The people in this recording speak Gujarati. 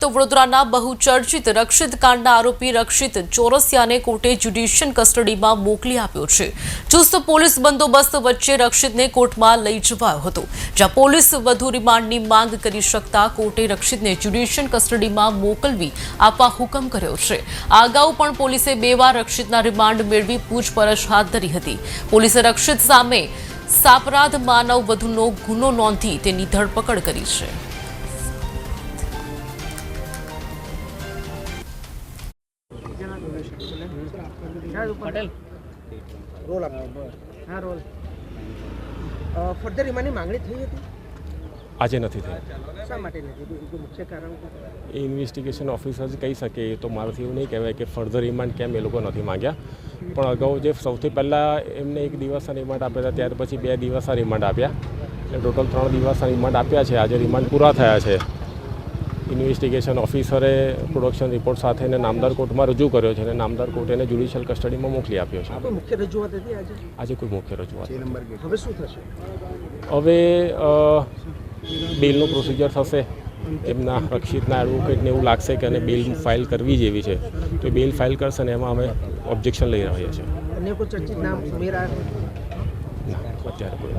તો વડોદરાના બહુચર્ચિત રક્ષિત કાંડના આરોપી રક્ષિત ચોરસિયાને કોર્ટે જ્યુડિશિયલ કસ્ટડીમાં મોકલી આપ્યો છે। ચુસ્ત પોલીસ બંદોબસ્ત વચ્ચે રક્ષિતને કોર્ટમાં લઈ જવાયો હતો, જ્યાં પોલીસ વધુ રિમાન્ડની માંગ કરી શકતા કોર્ટે રક્ષિતને જ્યુડિશિયલ કસ્ટડીમાં મોકલવી આપવા હુકમ કર્યો છે। આ અગાઉ પણ પોલીસે 2 વાર રક્ષિતના રિમાન્ડ મેળવી પૂછપરછ હાથ ધરી હતી। પોલીસે રક્ષિત સામે સાપરાધ માનવ વધુનો ગુનો નોંધી તેની ધરપકડ કરી છે। पटेल रोल आप हाँ रोल फर्दर रिमांडनी मांगणी थई हती આજે નથી થઈ। શા માટે નથી? મુખ્ય કારણ એ ઇન્વેસ્ટિગેશન ઓફિસર જ કહી શકે। એ તો મારાથી એવું નહીં કહેવાય કે ફર્ધર રિમાન્ડ કેમ એ લોકો નથી માંગ્યા, પણ અગાઉ જે સૌથી પહેલાં એમને 1 દિવસના રિમાન્ડ આપ્યા હતા, ત્યાર પછી 2 દિવસના રિમાન્ડ આપ્યા, એટલે ટોટલ 3 દિવસના રિમાન્ડ આપ્યા છે। આજે રિમાન્ડ પૂરા થયા છે। ઇન્વેસ્ટિગેશન ઓફિસરે પ્રોડક્શન રિપોર્ટ સાથે એને નામદાર કોર્ટમાં રજૂ કર્યો છે અને નામદાર કોર્ટે એને જ્યુડિશિયલ કસ્ટડીમાં મોકલી આપ્યો છે। કોઈ મુખ્ય રજૂઆત હતી આજે કોઈ મુખ્ય રજૂઆત હવે શું થશે? હવે બેલનું પ્રોસિજર થશે। એમના રક્ષિતના એડવોકેટને એવું લાગશે કે એને બેલ ફાઇલ કરવી જેવી છે તો એ બેલ ફાઇલ કરશે ને એમાં અમે ઓબ્જેક્શન લઈ રહ્યા છીએ। અન્ય કોઈ ચર્ચિત નામ ઉમેરા? ના, અત્યારે કોઈ